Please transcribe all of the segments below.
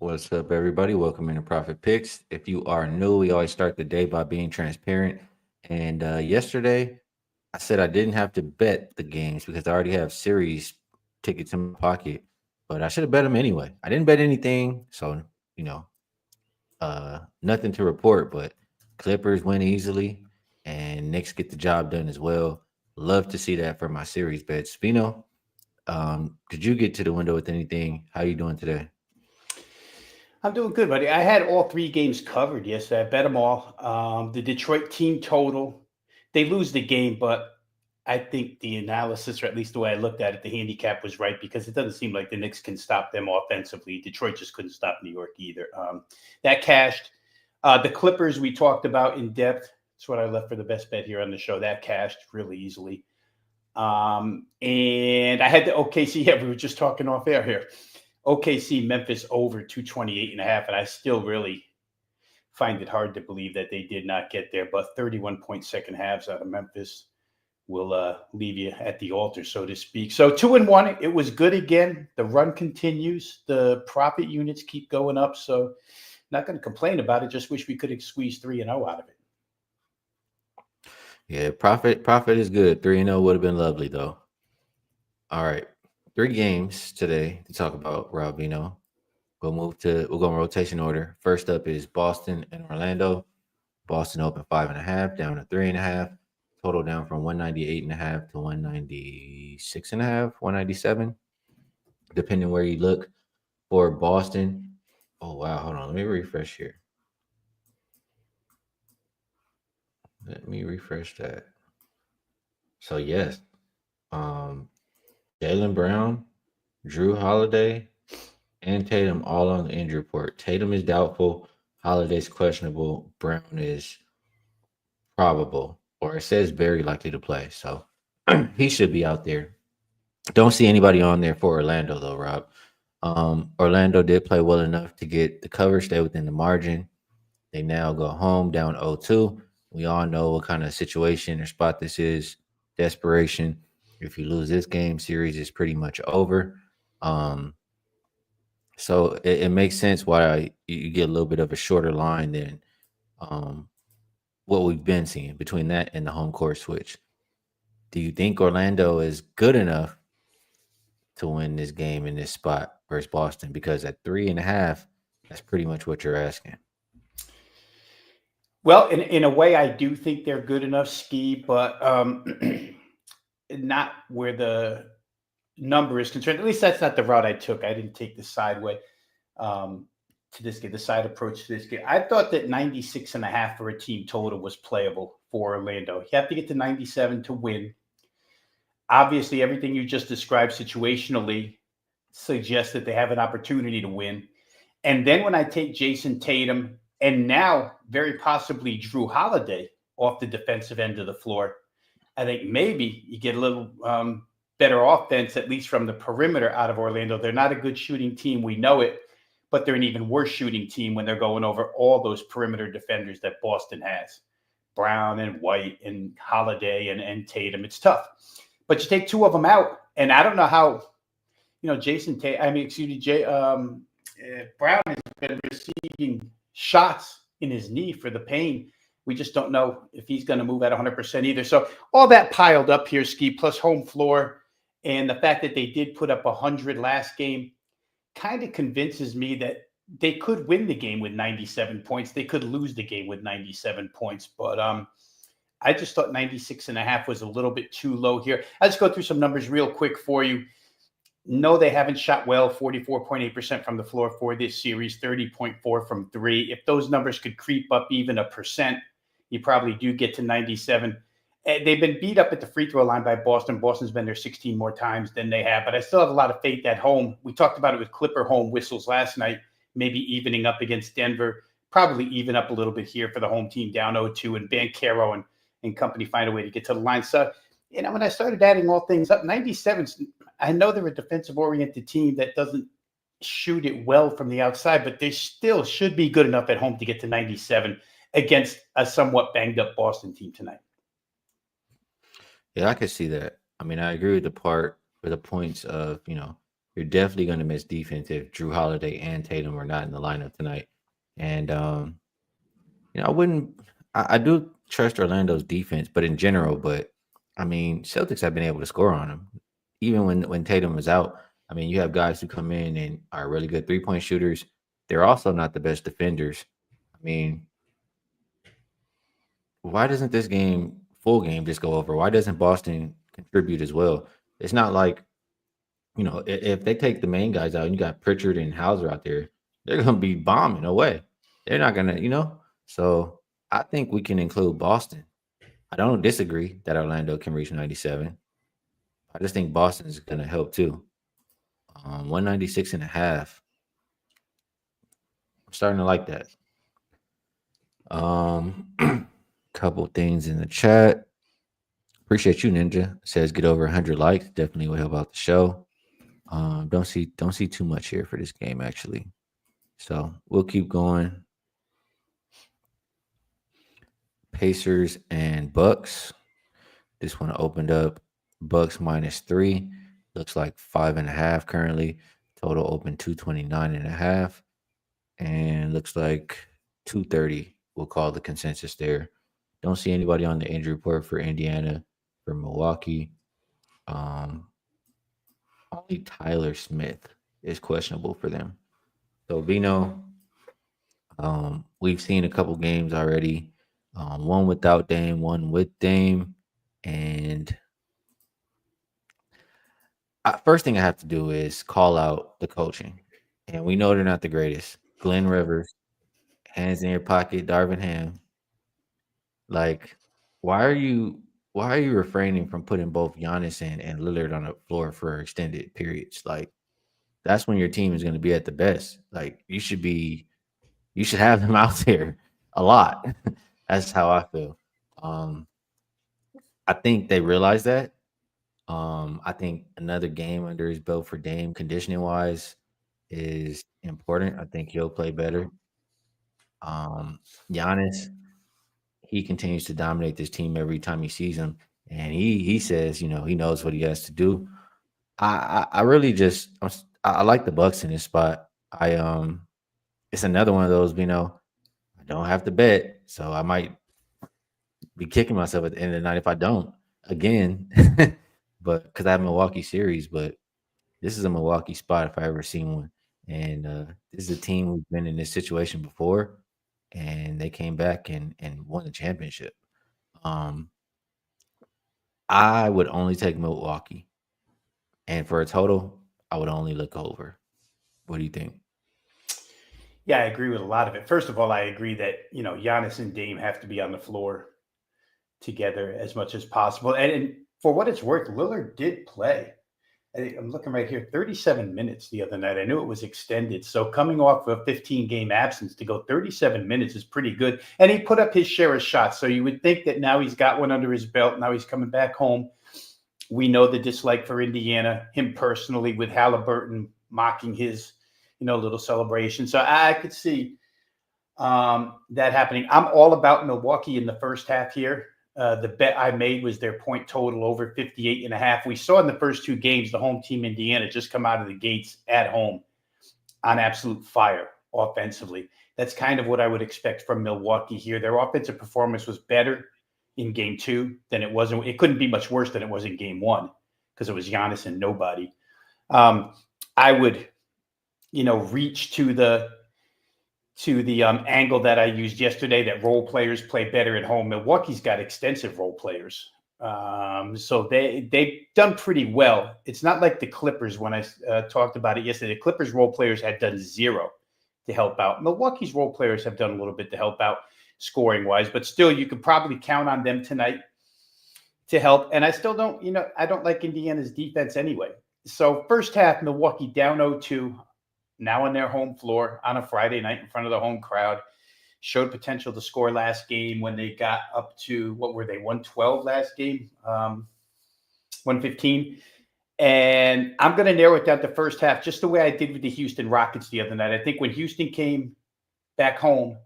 What's up, everybody? Welcome into Profit Picks. If you are new, we always start the day by being transparent. And yesterday, I said I didn't have to bet the games because I already have series tickets in my pocket, but I should have bet them anyway. I didn't bet anything, so you know, nothing to report. But Clippers win easily, and Knicks get the job done as well. Love to see that for my series bets. Veno, did you get to the window with anything? How you doing today? I'm doing good, buddy. I had all three games covered yesterday. I bet them all. The Detroit team total, they lose the game, but I think the analysis, or at least the way I looked at it, the handicap was right because it doesn't seem like the Knicks can stop them offensively. Detroit just couldn't stop New York either. That cashed. The Clippers we talked about in depth. That's what I left for the best bet here on the show. That cashed really easily. And I had the OKC. Yeah, we were just talking off air here. OKC Memphis over 228 and a half, and I still really find it hard to believe that they did not get there. But 31-point second halves out of Memphis will leave you at the altar, so to speak. So 2-1, it was good again. The run continues. The profit units keep going up. So not going to complain about it. Just wish we could have squeezed 3-0 out of it. Yeah, profit is good. 3-0 would have been lovely though. All right. Three games today to talk about, Robino. We'll go in rotation order. First up is Boston and Orlando. Boston open 5.5, down to 3.5. Total down from 198.5 to 196.5, 197, depending where you look. For Boston, oh wow, hold on. Let me refresh here. Let me refresh that. So yes, um, Jalen Brown, Drew Holiday, and Tatum all on the injury report. Tatum is doubtful. Holiday's questionable. Brown is probable, or it says very likely to play. So he should be out there. Don't see anybody on there for Orlando though, Rob. Orlando did play well enough to get the cover, stay within the margin. They now go home down 0-2. We all know what kind of situation or spot this is. Desperation. If you lose this game, series is pretty much over. Um, so it makes sense why you get a little bit of a shorter line than um, what we've been seeing between that and the home court switch. Do you think Orlando is good enough to win this game in this spot versus Boston? Because at 3.5, that's pretty much what you're asking. Well, in a way, I do think they're good enough, Ski, but not where the number is concerned. At least that's not the route I took. I didn't take the side way um, to this game, the side approach to this game. I thought that 96 and a half for a team total was playable for Orlando. You have to get to 97 to win. Obviously, everything you just described situationally suggests that they have an opportunity to win. And then when I take Jason Tatum and now very possibly Drew Holiday off the defensive end of the floor, I think maybe you get a little better offense, at least from the perimeter out of Orlando. They're not a good shooting team. We know it, but they're an even worse shooting team when they're going over all those perimeter defenders that Boston has. Brown and White and Holiday and Tatum. It's tough. But you take two of them out, and I don't know how, Jason Tatum, excuse me, Brown has been receiving shots in his knee for the pain. We just don't know if he's going to move at 100% either. So all that piled up here, Ski, plus home floor, and the fact that they did put up 100 last game kind of convinces me that they could win the game with 97 points. They could lose the game with 97 points. But I just thought 96 and a half was a little bit too low here. I'll just go through some numbers real quick for you. No, they haven't shot well, 44.8% from the floor for this series, 30.4 from three. If those numbers could creep up even a percent, you probably do get to 97. They've been beat up at the free throw line by Boston. Boston's been there 16 more times than they have, but I still have a lot of faith at home. We talked about it with Clipper home whistles last night, maybe evening up against Denver, probably even up a little bit here for the home team down 0-2, and Banchero and company find a way to get to the line. So, when I started adding all things up, 97, I know they're a defensive-oriented team that doesn't shoot it well from the outside, but they still should be good enough at home to get to 97 against a somewhat banged-up Boston team tonight. Yeah, I could see that. I mean, I agree with the part for the points of, you're definitely going to miss defense if Drew Holiday and Tatum are not in the lineup tonight. And I wouldn't. I do trust Orlando's defense, but in general, I mean, Celtics have been able to score on them, even when Tatum was out. I mean, you have guys who come in and are really good 3-point shooters. They're also not the best defenders. I mean, why doesn't this full game just go over? Why doesn't Boston contribute as well? It's not like, if they take the main guys out and you got Pritchard and Hauser out there, they're going to be bombing away. They're not going to. So I think we can include Boston. I don't disagree that Orlando can reach 97. I just think Boston is going to help too. 196 and a half. I'm starting to like that. Couple things in the chat. Appreciate you, Ninja. Says get over 100 likes. Definitely will help out the show. Don't see too much here for this game actually. So we'll keep going. Pacers and Bucks. This one opened up Bucks -3. Looks like 5.5 currently. Total open 229.5. And looks like 230. We'll call the consensus there. Don't see anybody on the injury report for Indiana, for Milwaukee. Only Tyler Smith is questionable for them. So Veno, we've seen a couple games already. One without Dame, one with Dame. And first thing I have to do is call out the coaching. And we know they're not the greatest. Glenn Rivers, hands in your pocket, Darvin Ham. Like, why are you refraining from putting both Giannis and Lillard on the floor for extended periods? Like, that's when your team is going to be at the best. Like, you should have them out there a lot. That's how I feel. I think they realize that. I think another game under his belt for Dame, conditioning wise, is important. I think he'll play better. Giannis, he continues to dominate this team every time he sees him, and he says, he knows what he has to do. I really just I like the Bucks in this spot. It's another one of those, I don't have to bet, so I might be kicking myself at the end of the night if I don't again. But because I have Milwaukee series, but this is a Milwaukee spot if I ever seen one. And this is a team who's been in this situation before, and they came back and won the championship. I would only take Milwaukee, and for a total, I would only look over. What do you think? Yeah, I agree with a lot of it. First of all, I agree that Giannis and Dame have to be on the floor together as much as possible. And for what it's worth, Lillard did play. I'm looking right here, 37 minutes the other night. I knew it was extended. So coming off a 15-game absence to go 37 minutes is pretty good. And he put up his share of shots. So you would think that now he's got one under his belt. Now he's coming back home. We know the dislike for Indiana, him personally, with Halliburton mocking his, little celebration. So I could see that happening. I'm all about Milwaukee in the first half here. The bet I made was their point total over 58.5. We saw in the first two games, the home team, Indiana, just come out of the gates at home on absolute fire offensively. That's kind of what I would expect from Milwaukee here. Their offensive performance was better in game 2 than it was. It couldn't be much worse than it was in game 1 because it was Giannis and nobody. I would, reach to the angle that I used yesterday, that role players play better at home. Milwaukee's got extensive role players. So they've done pretty well. It's not like the Clippers when I talked about it yesterday. The Clippers role players had done zero to help out. Milwaukee's role players have done a little bit to help out scoring-wise, but still you could probably count on them tonight to help. And I still don't, I don't like Indiana's defense anyway. So first half, Milwaukee down 0-2. Now on their home floor on a Friday night in front of the home crowd. Showed potential to score last game when they got up to, what were they, 112 last game? 115. And I'm going to narrow it down to first half, just the way I did with the Houston Rockets the other night. I think when Houston came back home,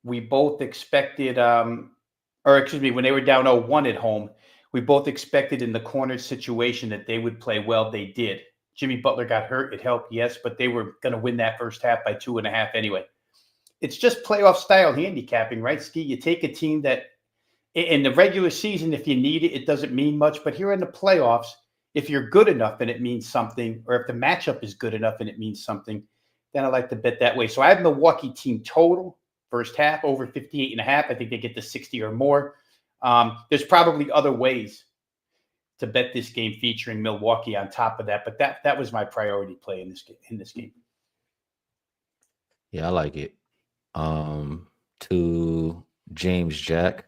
we both expected, when they were down 0-1 at home, we both expected in the corner situation that they would play well. They did. Jimmy Butler got hurt. It helped, yes, but they were going to win that first half by 2.5 anyway. It's just playoff style handicapping, right, Skee? You take a team that in the regular season, if you need it, it doesn't mean much. But here in the playoffs, if you're good enough and it means something, or if the matchup is good enough and it means something, then I like to bet that way. So I have Milwaukee team total first half over 58.5. I think they get to 60 or more. There's probably other ways to bet this game featuring Milwaukee on top of that, but that was my priority play in this game. Yeah, I like it. To James Jack,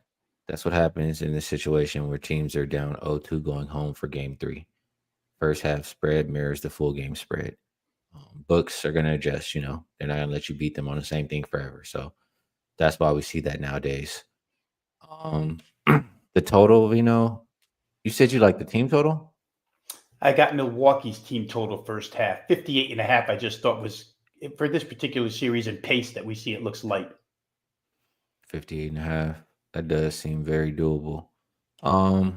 that's what happens in this situation where teams are down 0-2 going home for game 3. First half spread mirrors the full game spread. Books are going to adjust, they're not going to let you beat them on the same thing forever. So that's why we see that nowadays. The total, you said you like the team total? I got Milwaukee's team total first half, 58.5. I just thought was, for this particular series and pace that we see, it looks light. 58.5. That does seem very doable. Yeah,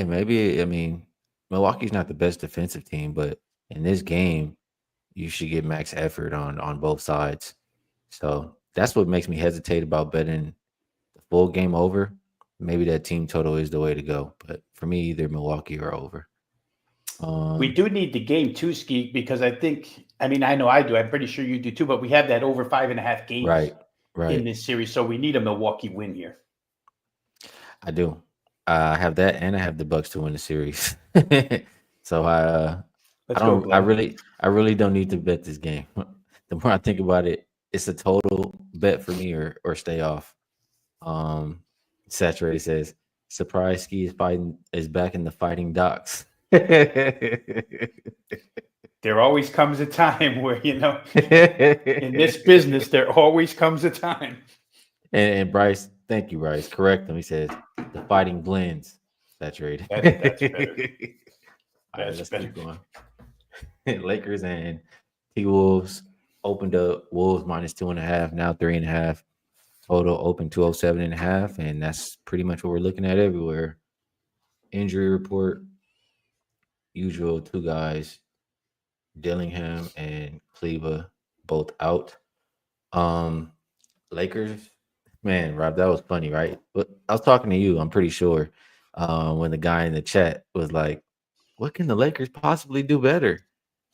maybe. I mean, Milwaukee's not the best defensive team, but in this game, you should get max effort on both sides. So that's what makes me hesitate about betting the full game over. Maybe that team total is the way to go. But for me, either Milwaukee or over. We do need the game too, Skee, because I know I do. I'm pretty sure you do too, but we have that over 5.5 games right in this series. So we need a Milwaukee win here. I do. I have that, and I have the Bucks to win the series. So I really don't need to bet this game. The more I think about it, it's a total bet for me or stay off. Saturated says, surprise Skee is back in the fighting docks. There always comes a time where, in this business, there always comes a time. And Bryce, thank you, Bryce. Correct him. He says the fighting blends. Saturated. That's better. All right, let's keep going. Lakers and T-Wolves opened up Wolves -2.5, now 3.5. Total open 207.5, and that's pretty much what we're looking at everywhere. Injury report, usual 2 guys, Dillingham and Kleba, both out. Lakers, man, Rob, that was funny, right? But I was talking to you, I'm pretty sure, when the guy in the chat was like, what can the Lakers possibly do better?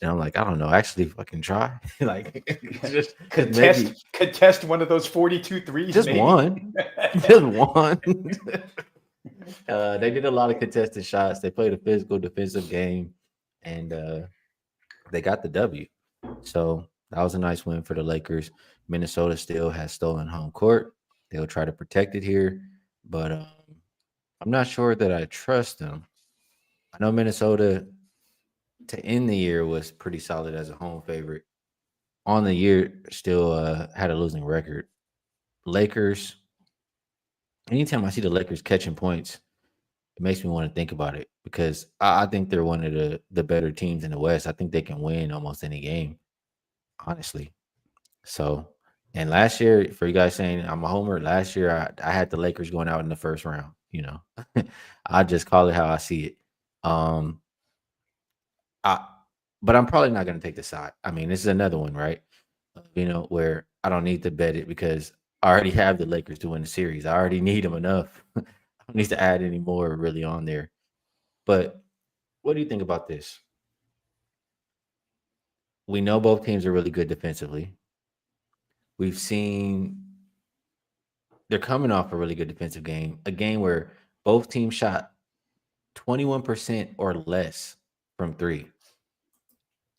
And I'm like, I don't know. Actually, fucking try. Like, just contest one of those 42 threes. Just one. Just one. They did a lot of contested shots. They played a physical defensive game, and they got the W. So that was a nice win for the Lakers. Minnesota still has stolen home court. They'll try to protect it here, but I'm not sure that I trust them. I know Minnesota to end the year was pretty solid as a home favorite. On the year, still had a losing record. Lakers, anytime I see the Lakers catching points, it makes me want to think about it because I think they're one of the better teams in the West. I think they can win almost any game, honestly. So, and last year, for you guys saying I'm a homer, last year I had the Lakers going out in the first round. I just call it how I see it. But I'm probably not going to take the side. I mean, this is another one, right? Where I don't need to bet it because I already have the Lakers to win the series. I already need them enough. I don't need to add any more really on there. But what do you think about this? We know both teams are really good defensively. We've seen they're coming off a really good defensive game, a game where both teams shot 21% or less from 3.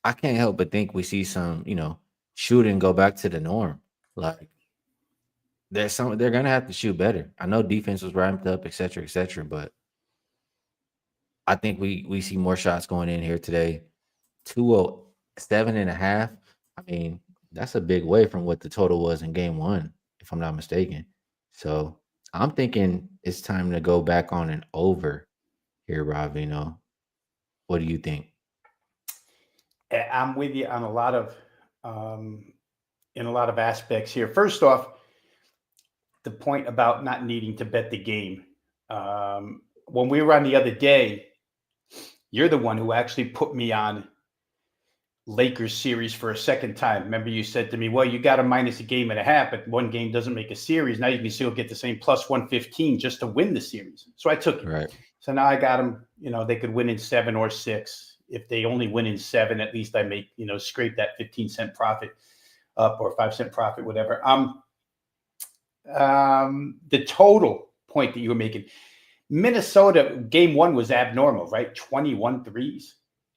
I can't help but think we see some, shooting go back to the norm. Like they're gonna have to shoot better. I know defense was ramped up, et cetera, but I think we see more shots going in here today. 207.5. I mean, that's a big way from what the total was in game 1, if I'm not mistaken. So I'm thinking it's time to go back on an over here, Rob. What do you think? I'm with you on in a lot of aspects here. First off, the point about not needing to bet the game. When we were on the other day, you're the one who actually put me on Lakers series for a second time. Remember, you said to me, well, you got to minus a game and a half, but one game doesn't make a series. Now you can still get the same plus 115 just to win the series. So I took it. Right. So now I got them, they could win in 7 or 6. If they only win in 7, at least I make, scrape that 15-cent profit up, or 5-cent profit, whatever. The total point that you were making, Minnesota game 1 was abnormal, right? 21 threes.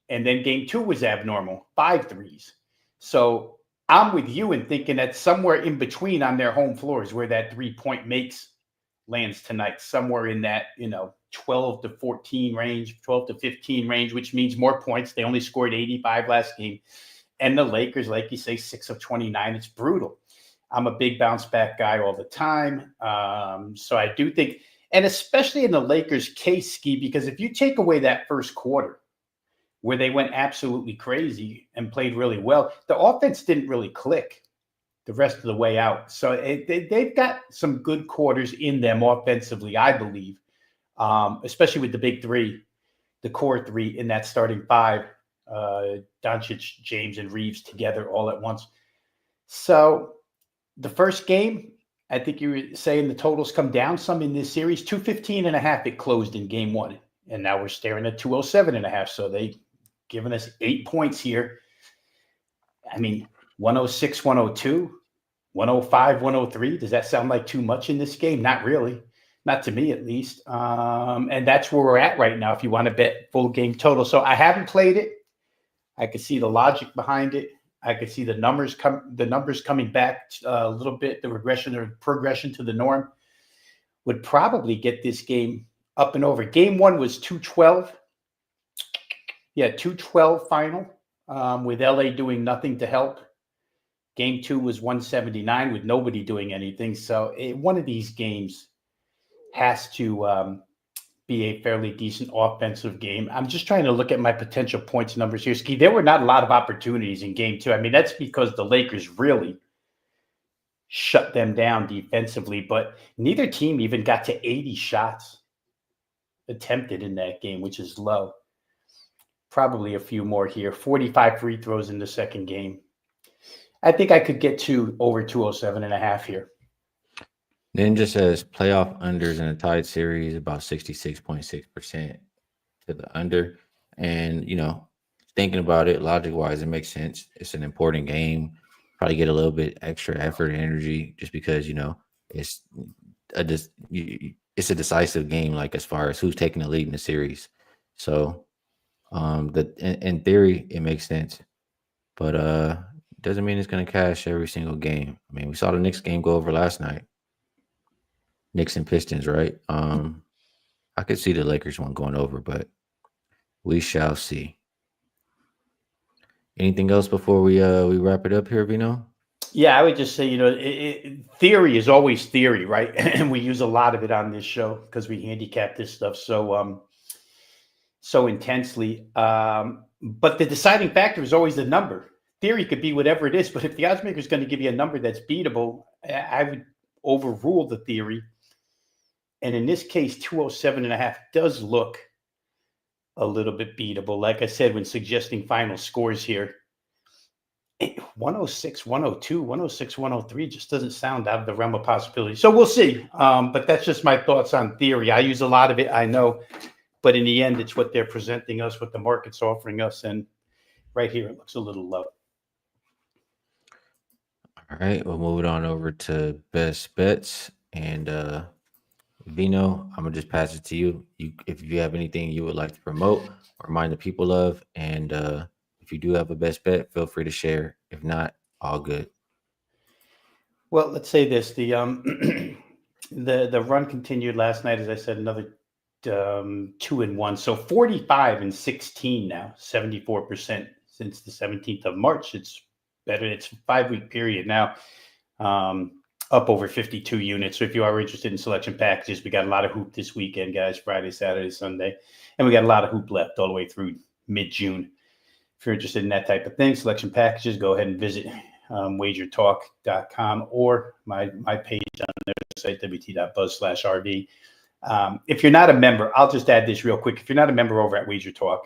And then game 2 was abnormal, 5 threes. So I'm with you in thinking that somewhere in between on their home floors where that 3-point makes lands tonight, somewhere in that, 12 to 14 range, 12 to 15 range, which means more points. They only scored 85 last game. And the Lakers, like you say, 6 of 29. It's brutal. I'm a big bounce back guy all the time. So I do think, and especially in the Lakers case, Skee, because if you take away that first quarter, where they went absolutely crazy and played really well, the offense didn't really click the rest of the way out. So they've got some good quarters in them offensively, I believe, especially with the big 3, the core 3 in that starting 5, Doncic, James, and Reeves together all at once. So the first game, I think you were saying the totals come down some in this series. 215.5 it closed in game 1. And now we're staring at 207.5. So they giving us 8 points here. I mean, 106, 102, 105, 103. Does that sound like too much in this game? Not really. Not to me, at least. And that's where we're at right now if you want to bet full game total. So I haven't played it. I could see the logic behind it. I could see the numbers coming back a little bit. The regression or progression to the norm would probably get this game up and over. Game 1 was 212. Yeah, 212 final, with LA doing nothing to help. Game 2 was 179 with nobody doing anything. So one of these games has to be a fairly decent offensive game. I'm just trying to look at my potential points numbers here, Skee. There were not a lot of opportunities in game 2. I mean, that's because the Lakers really shut them down defensively, but neither team even got to 80 shots attempted in that game, which is low. Probably a few more here. 45 free throws in the second game. I think I could get to over 207.5 here. Then just says playoff unders in a tied series, about 66.6% to the under. And, thinking about it logic-wise, it makes sense. It's an important game. Probably get a little bit extra effort and energy just because, it's a decisive game, like as far as who's taking the lead in the series. So in theory, it makes sense. But doesn't mean it's going to cash every single game. I mean, we saw the Knicks game go over last night. Knicks and Pistons, right? I could see the Lakers one going over, but we shall see. Anything else before we wrap it up here, Veno? Yeah, I would just say, theory is always theory, right? And we use a lot of it on this show because we handicap this stuff so intensely. But the deciding factor is always the number. Theory could be whatever it is, but if the odds maker is going to give you a number that's beatable, I would overrule the theory. And in this case, 207.5 does look a little bit beatable. Like I said, when suggesting final scores here, 106, 102, 106, 103 just doesn't sound out of the realm of possibility. So we'll see. But that's just my thoughts on theory. I use a lot of it, I know. But in the end, it's what they're presenting us, what the market's offering us. And right here, it looks a little low. All right, we'll move it on over to best bets. And Veno, I'm gonna just pass it to you. If you have anything you would like to promote or remind the people of, and if you do have a best bet, feel free to share. If not, all good. Well, let's say this: the the run continued last night, as I said, another 2-1. So 45-16 now, 74% since the 17th of March. It's better. It's a 5-week period now. Up over 52 units. So if you are interested in selection packages, we got a lot of hoop this weekend, guys, Friday, Saturday, Sunday. And we got a lot of hoop left all the way through mid-June. If you're interested in that type of thing, selection packages, go ahead and visit Wagertalk.com or my page on their website, wt.buzz/RV. If you're not a member, I'll just add this real quick. If you're not a member over at Wagertalk,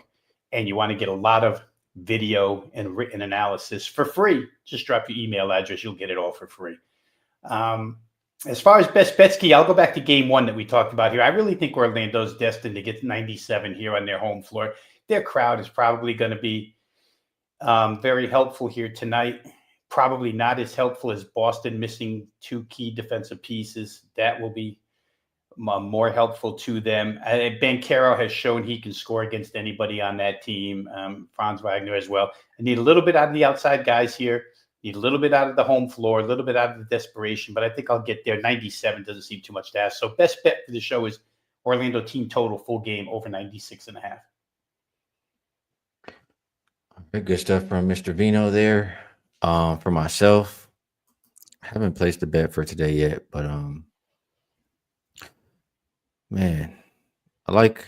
and you want to get a lot of video and written analysis for free, just drop your email address. You'll get it all for free. As far as best bet, Skee, I'll go back to game one that we talked about here. I really think Orlando's destined to get 97 here on their home floor. Their crowd is probably going to be very helpful here tonight. Probably not as helpful as Boston missing two key defensive pieces. That will be more helpful to them. Banchero has shown he can score against anybody on that team. Franz Wagner as well. I need a little bit out of the outside guys here. Need a little bit out of the home floor, a little bit out of the desperation, but I think I'll get there. 97 doesn't seem too much to ask. So best bet for the show is Orlando team total full game over 96.5. Good stuff from Mr. Veno there. For myself, I haven't placed a bet for today yet, but man, I like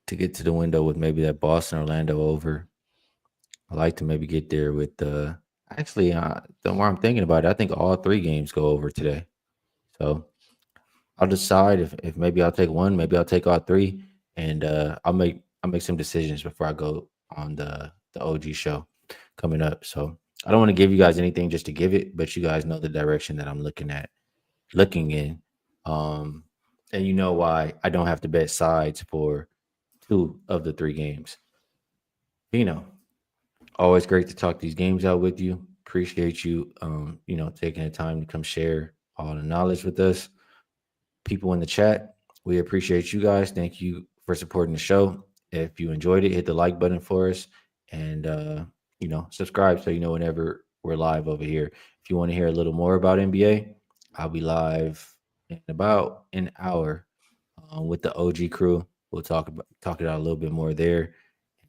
to get to the window with maybe that Boston Orlando over. I like to maybe get there with actually the more I'm thinking about it, I think all three games go over today. So I'll decide if maybe I'll take one, maybe I'll take all three, and I'll make some decisions before I go on the OG show coming up. So I don't want to give you guys anything just to give it, but you guys know the direction that I'm looking in. And you know why I don't have to bet sides for 2 of the 3 games. Always great to talk these games out with you. Appreciate you, taking the time to come share all the knowledge with us. People in the chat, we appreciate you guys. Thank you for supporting the show. If you enjoyed it, hit the like button for us and, subscribe so you know whenever we're live over here. If you want to hear a little more about NBA, I'll be live in about an hour with the OG crew. We'll talk it out a little bit more there.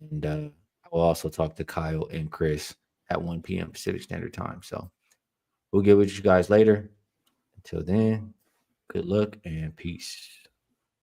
And I will also talk to Kyle and Chris at 1 p.m. Pacific Standard Time. So we'll get with you guys later. Until then, good luck and peace.